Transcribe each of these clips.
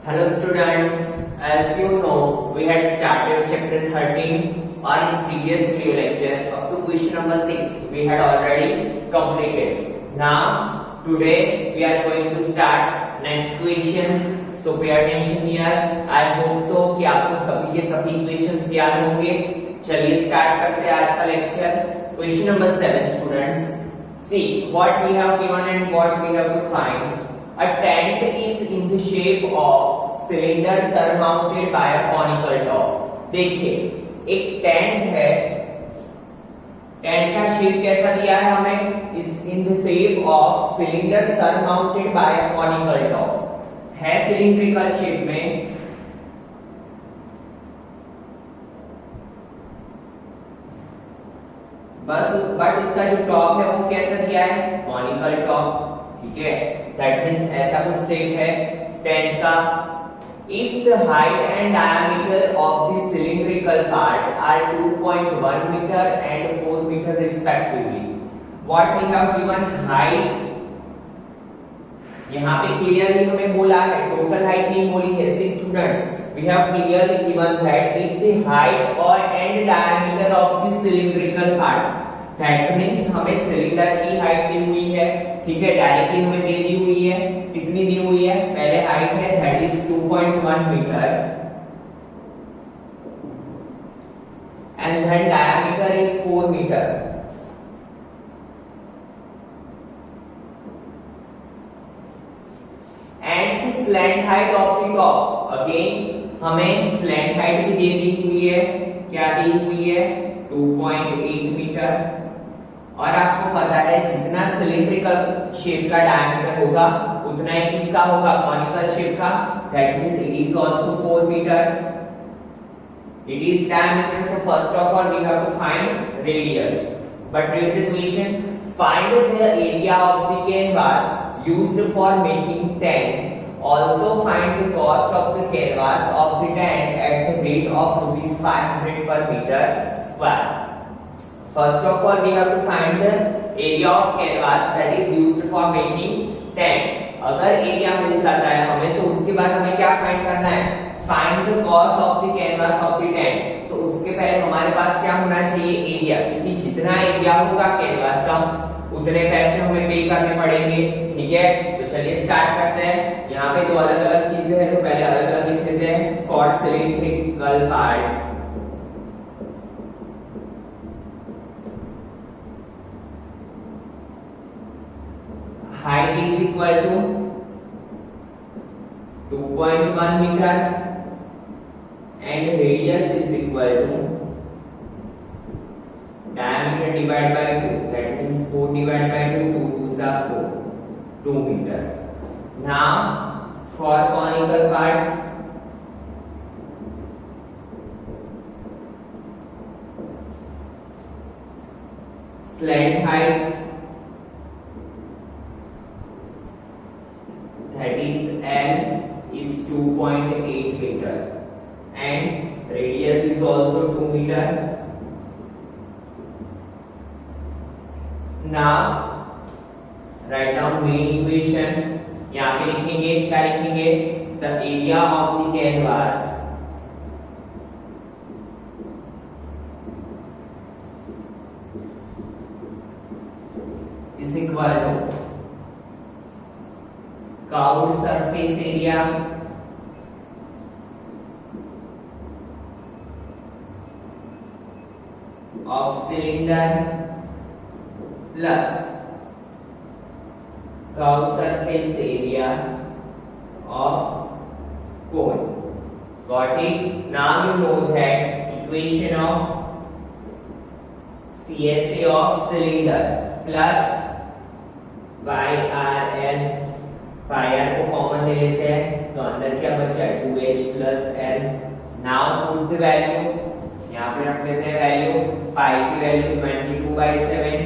Hello students, as you know, we had started chapter 13 on previous video lecture. Up to question number 6 we had already completed. Now today we are going to start next question. So pay attention here. I hope so कि आपको सभी के सभी questions याद होंगे. चलिए start करते हैं आज का lecture. Question number 7 students. See what we have given and what we have to find. A tent is in the shape of cylinder surmounted by a conical top. देखिए एक टेंट है, टेंट का shape कैसा दिया है हमें? Is in the shape of cylinder surmounted bye a conical top. है cylindrical shape में. बट उसका जो टॉप है वो कैसा दिया है? Conical top. ठीक है, दैट मींस ऐसा कुछ शेप है टेंट का. If the height and diameter of the cylindrical part are 2.1 meter and 4 meter respectively, what we have given height, यहाँ पे क्लियरली हमें बोला है, टोटल हाइट नहीं बोली है. सी students, we have clearly given that if the height or and diameter of the cylindrical part, that means हमें cylinder की हाइट दी हुई है. ठीक है, डायरेक्टली हमें दे दी हुई है. कितनी दी हुई है? पहले हाइट है that is 2.1 metre and then diameter is 4 metre. And the slant height of the top, again हमें स्लैंट हाइट भी दे दी हुई है. क्या दी हुई है? 2.8 मीटर. और आपको पता है जितना सिलिंड्रिकल शेप का डायमीटर होगा उतना ही किसका होगा? कॉनिकल शेप का. That means it is also 4 metre. It is diameter. So first of all we have to find radius. But read the question. Find the area of the canvas used for making tent. Also find the cost of the canvas of the tent at the rate of rupees 500 per meter square. First of all, we have to find the area of canvas that is used for making tent. अगर area मिल जाता है हमें तो उसके बाद हमें क्या find करना है? Find the cost of the canvas of the tent. तो उसके पहले हमारे पास क्या होना चाहिए? एरिया. क्योंकि जितना एरिया होगा कैनवास का उतने पैसे हमें पे करने पड़ेंगे. ठीक है, तो चलिए स्टार्ट करते हैं. यहाँ पे दो अलग अलग चीजें हैं तो पहले अलग अलग लिख लेते हैं. For cylindrical part height is equal to 2.1 meter and radius is equal to diameter divided by 2. That means 4 divided by 2, 2 2s are 4, 2 meter. Now for conical part, slant height that is L is 2.8 meter and radius is also 2 meter. Now write down main equation. यहाँ पे लिखेंगे, क्या लिखेंगे? The area of the canvas is equal to curved surface area of cylinder plus curved surface area of cone. Got it? Now you know that equation of CSA of cylinder plus YRN. pi r को common ले लेते हैं तो अंदर क्या बचा? 2h plus n. Now put the value. यहाँ पे रख लेते हैं वैल्यू. pi की value 22/7.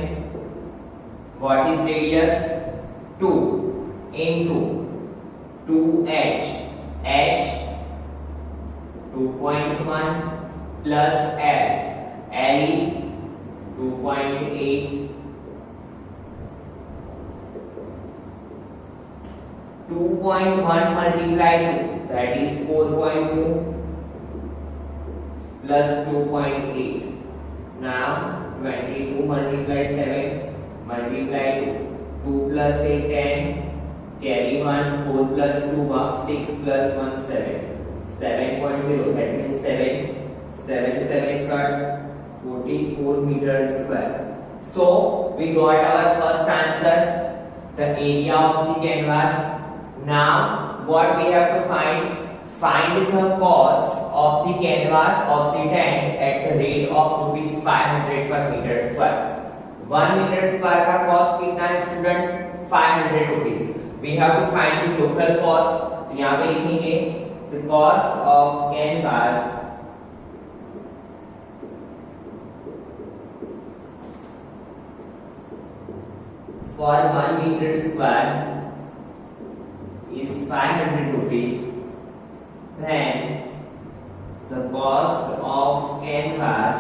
What is radius? 2 into 2h. h 2.1 plus l. l is 2.8 2.1 multiply 2, that is 4.2 plus 2.8. Now 22 multiply 7 multiply 2, 2 plus 8 10, carry 1, 4 plus 2 6 plus 1 7, 7.0, that means 7 cut 44 meters square. So we got our first answer, the area of the canvas. Now what we have to find the cost of the canvas of the tent at the rate of rupees 500 per meter square. 1 meter square का cost कितना है student? 500 rupees. We have to find the total cost. यहाँ पे लिखेंगे the cost of canvas for 1 meter square is 500 rupees. Then the cost of canvas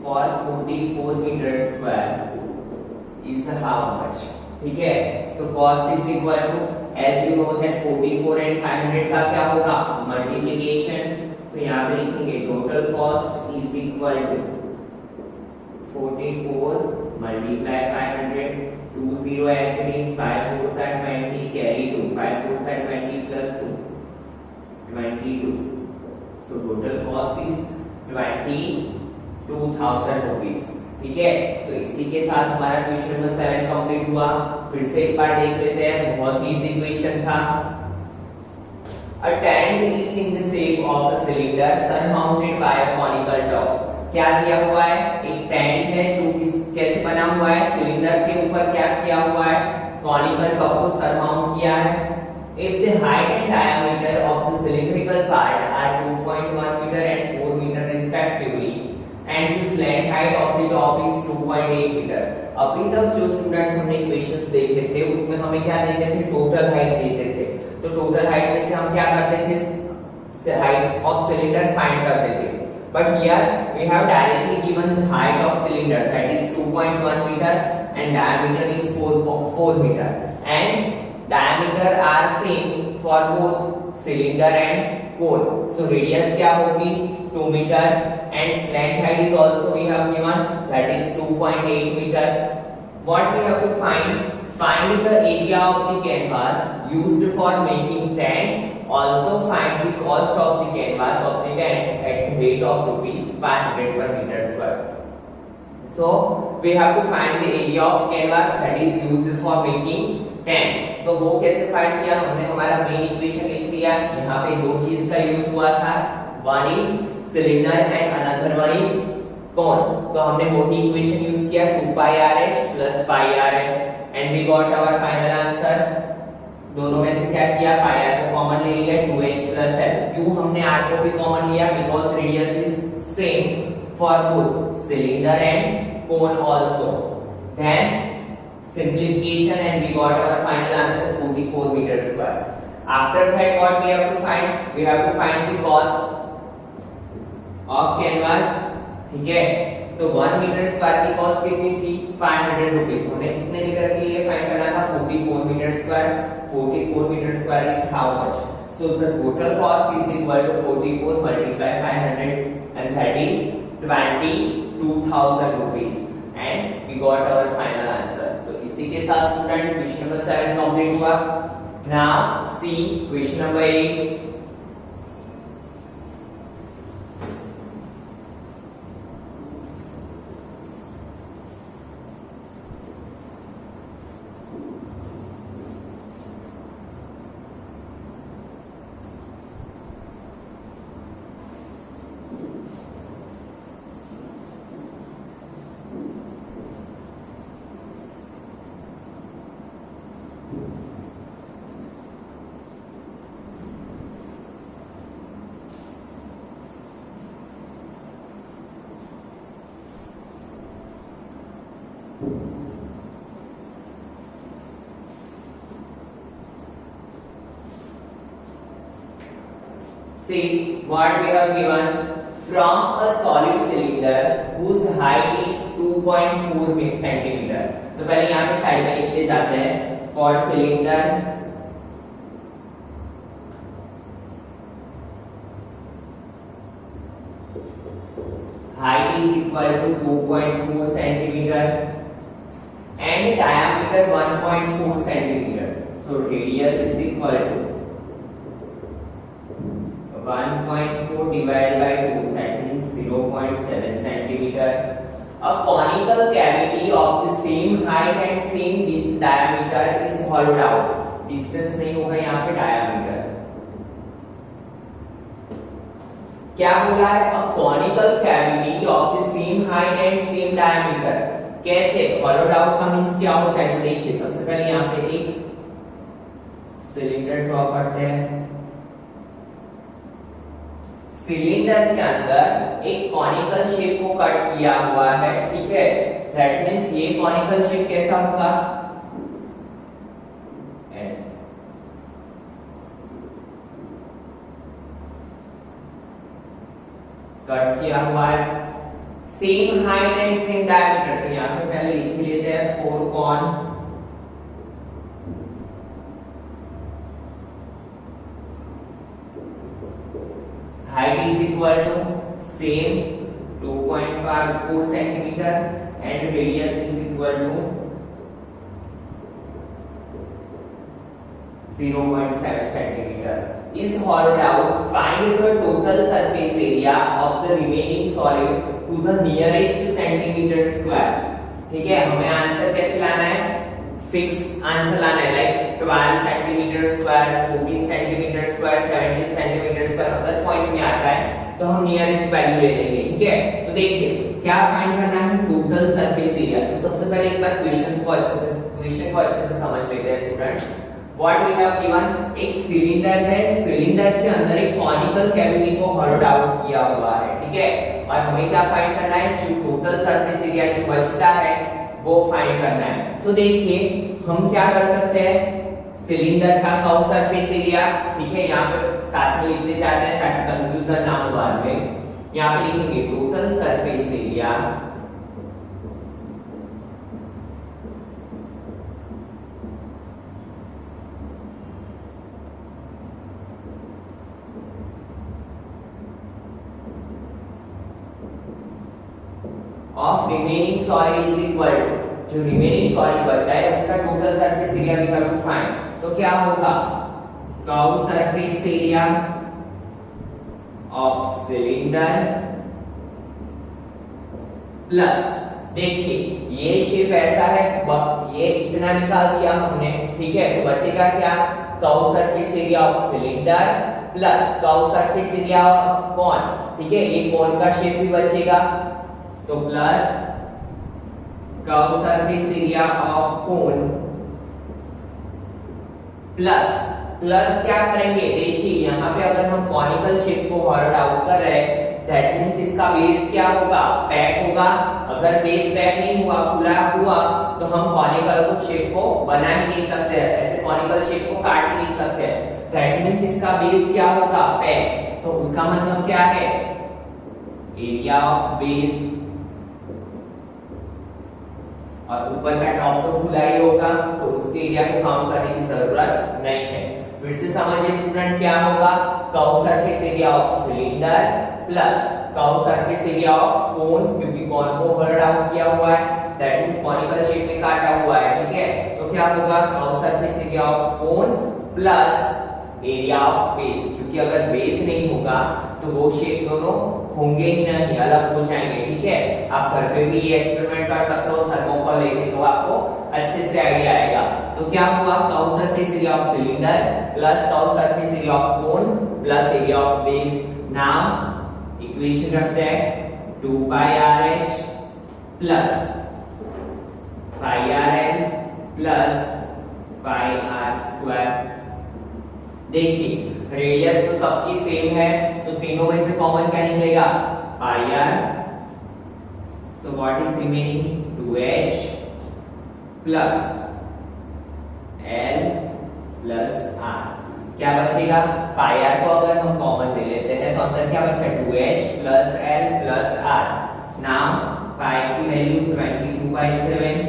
for 44 meters square is how much? ठीक है, so cost is equal to, as you know that 44 and 500 का क्या होगा? Multiplication. So यहाँ पे लिखेंगे total cost is equal to 44 multiply 500, 20 as it is, 5 4s are 20, carry 2, 5 4s are 20 plus 2, 22. So total cost is 22,000 rupees. ठीक है, तो इसी के साथ हमारा क्वेश्चन नंबर 7 कंप्लीट हुआ। फिर से एक बार देख लेते हैं, बहुत ही इजी क्वेश्चन था। A tent is in the shape of a cylinder surmounted by a conical top. क्या दिया हुआ है? एक टेंट है जो कैसे बना हुआ है? सिलेंडर के ऊपर क्या किया हुआ है? कॉनिकल टॉप को सरमाउंट किया है। If the height and diameter of the cylindrical part are 2.1 meter and 4 meter respectively, and the slant height of the top is 2.8 meter. अभी तक जो स्टूडेंट्स हमने इक्वेशंस देखे थे उसमें हमें क्या देते थे? टोटल हाइट देते थे। तो टोटल हाइट में से हम क्या करते थे? हाइट ऑफ सिलेंडर फाइंड करते थे। But here we have directly given the height of cylinder, that is 2.1 meter and diameter is 4 meter, and diameter are same for both cylinder and cone. So radius क्या होगी? 2 meter, and slant height is also we have given, that is 2.8 meter. What we have to find the area of the canvas used for making tent. Also find the cost of the canvas of the tent at the rate of rupees 500 per meter square. So we have to find the area of canvas that is used for making tent. तो वो कैसे find किया? हमने हमारा main equation लिख लिया। यहाँ पे दो चीज का यूज हुआ था, one is cylinder and another one is cone. तो हमने वही इक्वेशन यूज किया, 2 pi RH plus pi RL, and we got our final answer. दोनों में से क्या किया? पाई आर को कॉमन ले लिया, 2h plus l। क्यों हमने r को भी कॉमन लिया? Because radius is same for both cylinder and cone also. Then simplification and we got our final answer 44 meters square. After that what we have to find? We have to find the cost of canvas। ठीक है, तो 1 metre square की cost कितनी थी? 500 rupees. हमने कितने metre के लिए फाइंड करना था? 44 metre square. 44 meter square is how much? So the total cost is equal to 44 multiply 500, and that is 22,000 rupees, and we got our final answer. तो इसी के साथ स्टूडेंट क्वेश्चन नंबर 7 कंप्लीट हुआ। Now see question number 8। See what we have given. From a solid cylinder whose height is 2.4 centimeter. तो पहले यहाँ पे side में लिखते जाते हैं for cylinder height is equal to 2.4 centimeter and diameter 1.4 centimeter. So radius is equal to 1.4 divided by 2, that means 0.7 centimeter. A conical cavity of the same height and same diameter is hollowed out. Distance नहीं होगा यहाँ पे diameter. क्या बोला है? A conical cavity of the same height and same diameter. कैसे? hollowed out का means क्या होता है? तो देखिए सबसे पहले यहाँ पे एक सिलेंडर ड्रॉ करते हैं। सिलेंडर के अंदर एक कॉनिकल शेप को कट किया हुआ है, ठीक है। दैट मीन्स ये कॉनिकल शेप कैसा होगा? ऐसे कट किया हुआ है, same height and same diameter. तो यहाँ पे पहले लिख लेते हैं 4 cone height is equal to same 2.4 centimeter and radius is equal to 0.7 centimeter is hollowed out. Find the total surface area of the remaining solid to the nearest centimeter square. ठीक है, हमें आंसर कैसे लाना है? Fix answer लाना है, like 12 centimetre square, 14 centimetre square, 17 centimetre square. अगर point में आता है तो हम नियरेस्ट वैल्यू ले लेंगे, ठीक है। तो देखिए क्या फाइंड करना है? Total surface area. तो सबसे पहले एक बार क्वेश्चन को अच्छे से समझ लेते हैं student. What we have given, एक सिलेंडर है, सिलेंडर के अंदर एक कॉनिकल कैविटी को होलोड आउट किया हुआ है, ठीक है। और हमें क्या फाइंड करना है? जो टोटल सरफेस एरिया जो बचता है वो फाइंड करना है। तो देखिए हम क्या कर सकते हैं? सिलेंडर का कर्व सरफेस एरिया, ठीक है, यहाँ पे साथ में लिखते जाते हैं ताकि कंफ्यूजन ना हो बाद में। यहाँ पे लिखेंगे total surface area of remaining solid is equal to, जो रिमेनिंग सॉलिड बचा है उसका total surface area we have to find. तो क्या होगा? Curve surface area of cylinder plus, देखिए ये शेप ऐसा है, ये इतना निकाल दिया हमने, ठीक है। तो बचेगा क्या? Curve surface area of cylinder plus curve surface area of कोन, ठीक है। ये कोन का शेप भी बचेगा, तो plus curve surface area of cone plus क्या करेंगे? देखिए यहाँ पे अगर हम कॉनिकल शेप को होलोड आउट कर रहे हैं, दैट मींस इसका बेस क्या होगा? पैक होगा। अगर बेस पैक नहीं हुआ, खुला हुआ, तो हम कॉनिकल शेप को बना ही नहीं सकते, ऐसे कॉनिकल शेप को काट ही नहीं सकते। दैट मींस इसका बेस क्या होगा? पैक। तो उसका मतलब क्या है? एरिया ऑफ बेस, और ऊपर का टॉप तो खुला ही होगा, तो उसके एरिया को काउंट करने की जरूरत नहीं है। फिर से समझिए स्टूडेंट, क्या होगा? Curve surface area of cylinder plus curve surface area of कोन, क्योंकि कोन को होलोड आउट किया हुआ है, दैट मींस कॉनिकल शेप में काटा हुआ है, ठीक है। तो क्या होगा? Curve surface area of cone plus area of base, क्योंकि अगर बेस नहीं होगा तो वो शेप दोनों होंगे ही नहीं, अलग हो जाएंगे, ठीक है। आप घर पे भी ये एक्सपेरिमेंट कर सकते हो थर्मोकोल लेके, तो आपको अच्छे से आइडिया आएगा। तो क्या हुआ? Curve surface area of cylinder plus curve surface area of cone plus area of base. Now equation रखते हैं 2 pi r h plus pi r l plus pi r square. देखिए रेडियस तो सबकी सेम है, तो तीनों में से कॉमन क्या निकलेगा? Pi r. So what is remaining? 2h plus l plus r। क्या बचेगा? पाई आर को अगर हम कॉमन ले लेते हैं तो अंदर क्या बचा? 2h plus l plus r। Now pi की value 22/7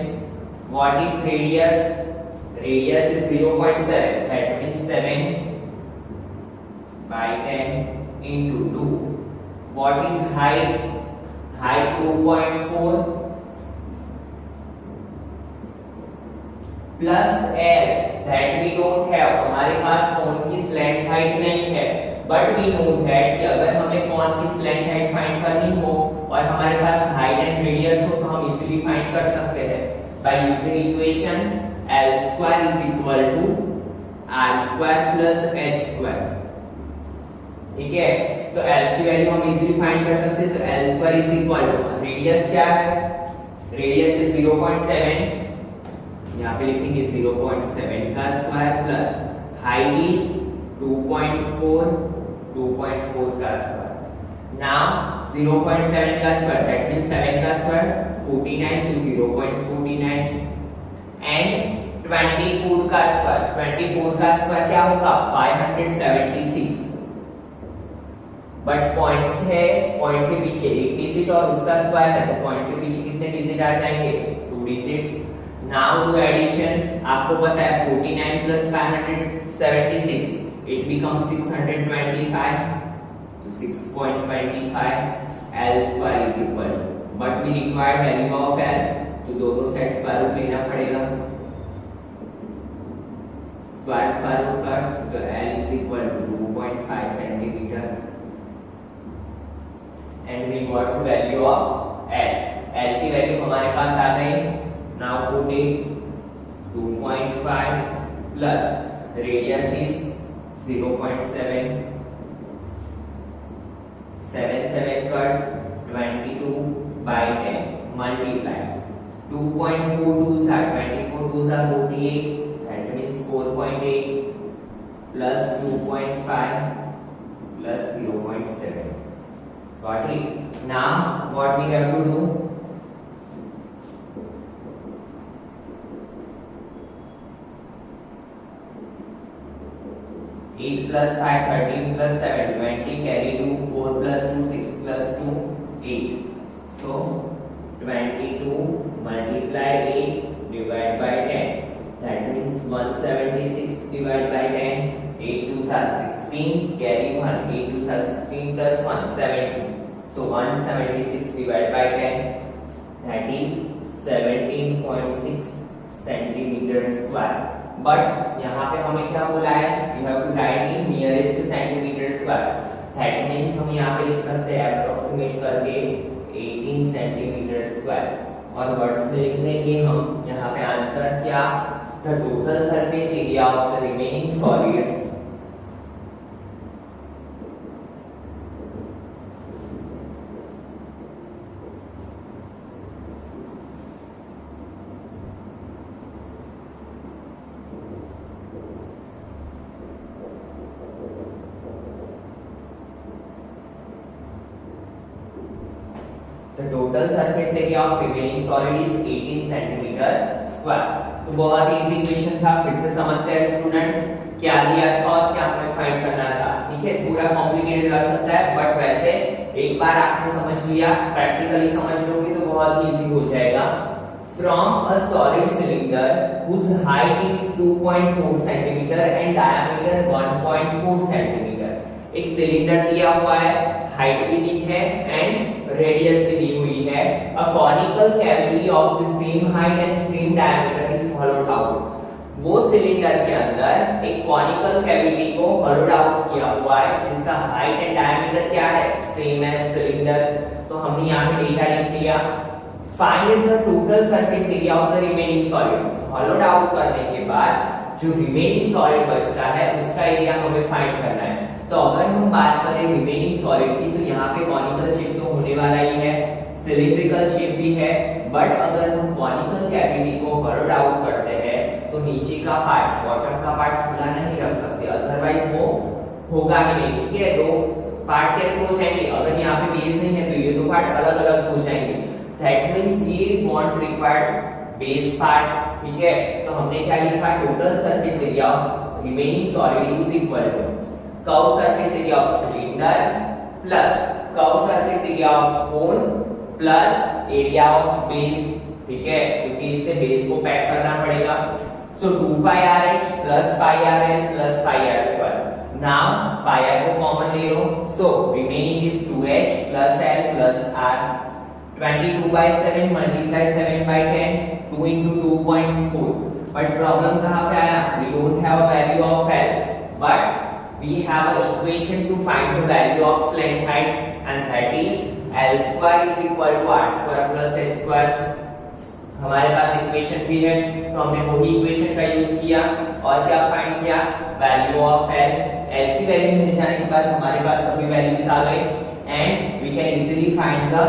what is radius? Radius is 0.7, that means 7 by 10 into 2. What is height? Height 2.4 plus L, that we don't have, हमारे पास कोन की स्लैंट हाइट नहीं है, बट वी नो दैट कि अगर हमें कोन की slant height find करनी हो और हमारे पास हाइट एंड रेडियस हो तो हम इजीली फाइंड कर सकते हैं by using equation L square is equal to R square plus H square. ठीक है, तो L की वैल्यू हम इजीली फाइंड कर सकते हैं, तो L square is equal to radius क्या है? रेडियस इज 0.7, यहाँ पे लिखेंगे 0.7 का स्क्वायर प्लस हाइट इज 2.4 का स्क्वायर. नाउ 0.7 का स्क्वायर दैट मींस 7 का स्क्वायर 49 तो 0.49 एंड 24 का स्क्वायर क्या होगा? 576. बट पॉइंट है, पॉइंट के पीछे एक डिजिट और उसका स्क्वायर है, तो पॉइंट के पीछे कितने डिजिट आ जाएंगे? 2 डिजिट्स. Now do addition. आपको पता है 49 प्लस 576 इट बिकम 625, तो 6.25 L square is equal to, but we require value of L, तो दोनों साइड स्क्वायर रूट लेना पड़ेगा. स्क्वायर रूट कर, तो L is equal to 2.5 centimetre and we got the value of L. L की वैल्यू हमारे पास आ गई. Now put it 2.5 plus radius is 0.7, 7 cut 22 by 10 multiply 2.42 are 24 2s are 48, that means 4.8 plus 2.5 plus 0.7. Got it? Now what we have to do? 8 plus 5 13 plus 7 20 carry 2 4 plus 2 6 plus 2 8. So 22 multiply 8 divide by 10, that means 176 divided by 10. 8 2s are 16, carry 1, 8 2s are 16 plus 1 17. So 176 divided by 10, that is 17.6 centimeter square. But यहाँ पे हमें क्या बोला है? You have to write in nearest centimetre square, that means हम यहाँ पे लिख सकते हैं अप्रोक्सीमेट करके 18 सेंटीमीटर स्क्वायर, और वर्ड्स में लिख देंगे हम यहाँ पे आंसर क्या? The total surface area of the remaining solid The total surface area of remaining solid is 18 centimeter square. तो बहुत इजी इक्वेशन था, फिर से समझते हैं स्टूडेंट क्या दिया था और क्या हमें फाइंड करना था. ठीक है, थोड़ा कॉम्प्लिकेटेड लग सकता है बट वैसे एक बार आपने समझ लिया, प्रैक्टिकली समझ लोगे तो बहुत इजी हो जाएगा. From a solid cylinder whose height is 2.4 centimeter and diameter 1.4 centimeter. एक सिलेंडर दिया हुआ है, हाइट भी दी है एंड रेडियस भी दी हुई है. A conical cavity of the same height and same diameter is hollowed out. वो सिलेंडर के अंदर एक कॉनिकल कैविटी को होलोड आउट किया हुआ है जिसका हाइट एंड डायमीटर क्या है? Same as cylinder. तो हमने यहाँ पे डेटा लिख लिया. Find the total surface area of the remaining solid. Hollowed out करने के बाद जो रिमेनिंग सॉलिड बचता है उसका एरिया हमें फाइंड करना है. तो अगर हम बात करें रिमेनिंग सॉलिड की तो यहाँ पे कॉनिकल शेप तो होने वाला ही है, सिलिंड्रिकल शेप भी है, बट अगर हम कॉनिकल कैविटी को होलोड आउट करते हैं तो नीचे का पार्ट, बॉटम का पार्ट खुला नहीं रख सकते, अदरवाइज वो होगा ही नहीं. ठीक है, दो पार्ट कैसे हो जाएंगे? अगर यहाँ पे बेस नहीं है तो ये दो पार्ट अलग अलग हो जाएंगे. दैट मींस ये वॉन्ट रिक्वायर्ड बेस पार्ट. ठीक है, तो हमने क्या लिखा? Total surface area of remaining solid is equal to curve surface area of cylinder plus curve surface area of cone plus area of base. ठीक है, क्योंकि इसे बेस को पैक करना पड़ेगा। So 2 pi r h plus pi r l plus pi r square. Now pi r को common ले लो, सो remaining is 2h plus L plus R. 22/7 multiply 7/10, 2 into 2.4। But problem कहाँ पे आया? We don't have a value of L, but we have an equation to find the value of slant height, and that is L square is equal to R square plus H square। हमारे पास equation भी है, तो हमने वही equation का use किया और क्या फाइंड किया? Value of L। L की वैल्यू मिल जाने के बाद हमारे पास सभी वैल्यूज आ गए, and we can easily find the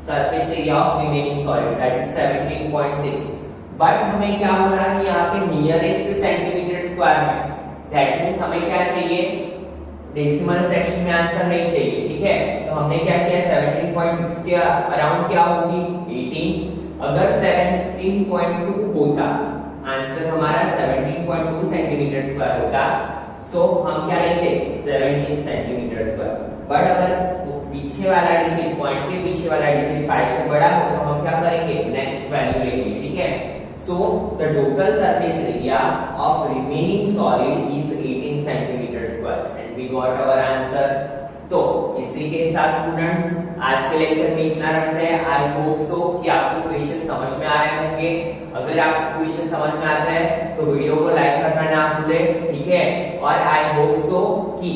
surface area of remaining solid, that is 17.6। But हमें क्या बोल रहा है यहाँ पे? नियरेस्ट सेंटीमीटर स्क्वायर में। दैट मींस हमें क्या चाहिए? डेसिमल फ्रैक्शन में आंसर नहीं चाहिए, ठीक है। तो हमने क्या किया? 17.6 के अराउंड क्या होगी? 18। अगर 17.2 होता, आंसर हमारा 17.2 सेंटीमीटर स्क्वायर होता, सो हम क्या लेते? 17 सेंटीमीटर स्क्वायर। बट अगर पीछे वाला डिजिट, पॉइंट के पीछे वाला डिजिट 5 से बड़ा हो, तो हम क्या करेंगे? नेक्स्ट वैल्यू लेंगे, ठीक है। So the total surface area of remaining solid is 18 centimeter square, and we got our answer। तो इसी के साथ स्टूडेंट्स आज के लेक्चर में इतना रखते हैं। आई होप सो कि आपको क्वेश्चन समझ में आ रहे होंगे। अगर आपको क्वेश्चन समझ में आता है तो वीडियो को लाइक करना ना भूलें, ठीक है। और आई होप सो कि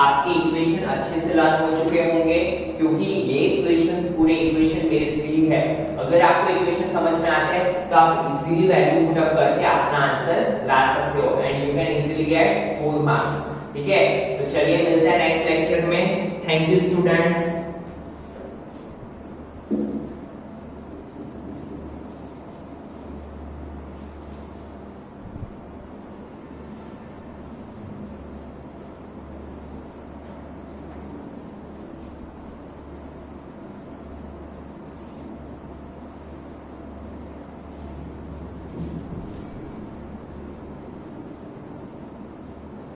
आपके इक्वेशन अच्छे से लर्न हो चुके होंगे, क्योंकि ये इक्वेशंस पूरे इक्वेशन बेस्ड ही है। अगर आपको इक्वेशन समझ में आते हैं तो आप इजीली वैल्यू पुट अप करके अपना आंसर ला सकते हो, and you can easily get 4 marks, ठीक है। तो चलिए मिलते हैं नेक्स्ट लेक्चर में। Thank you students.